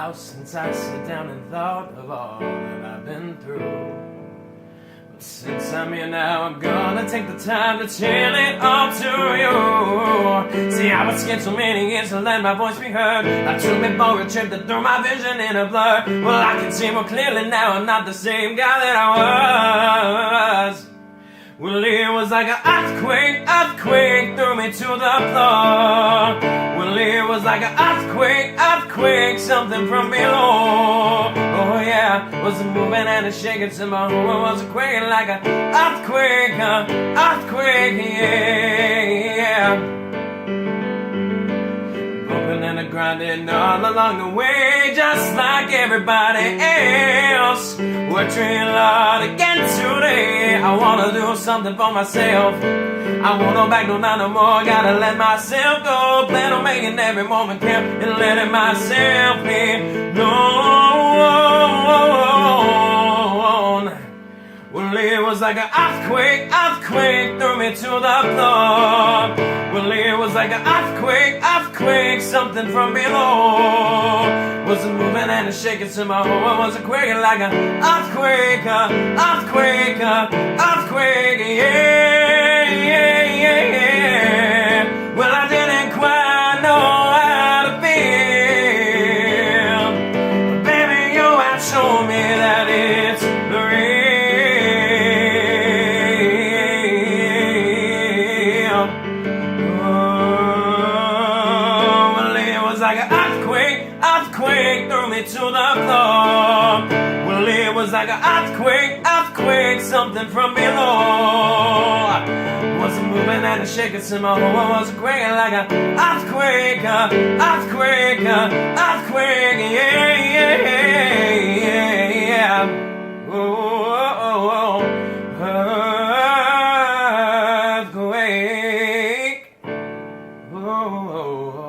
house since I sat down and thought of all that I've been through. But since I'm here now, I'm gonna take the time to tell it all to you. See, I was scared so many years to let my voice be heard. I took me for a trip that threw my vision in a blur. Well, I can see more clearly now, I'm not the same guy that I was. Well, it was like an earthquake threw me to the floor. Well, it was like an earthquake, something from below. Oh yeah, was it moving and it shaking to my home? It was a quake like an earthquake, yeah. Bumping and grinding all along the way, just like everybody else. Working hard again today. I wanna do something for myself. I won't go back, no, not no more. Gotta let myself go. Plan on making every moment count and letting myself be known. Well, it was like an earthquake threw me to the floor. Well, it was like an earthquake, something from below. Was it moving and it shaking to my home? Was it quaking like an earthquake, yeah. Well, I didn't quite know how to feel, but baby, you have shown me that it's real. Like an earthquake threw me to the floor. Well, it was like an earthquake, something from below. Was it moving and it shaking to my home? Was it quaking like an earthquake, yeah. Oh, earthquake. Oh.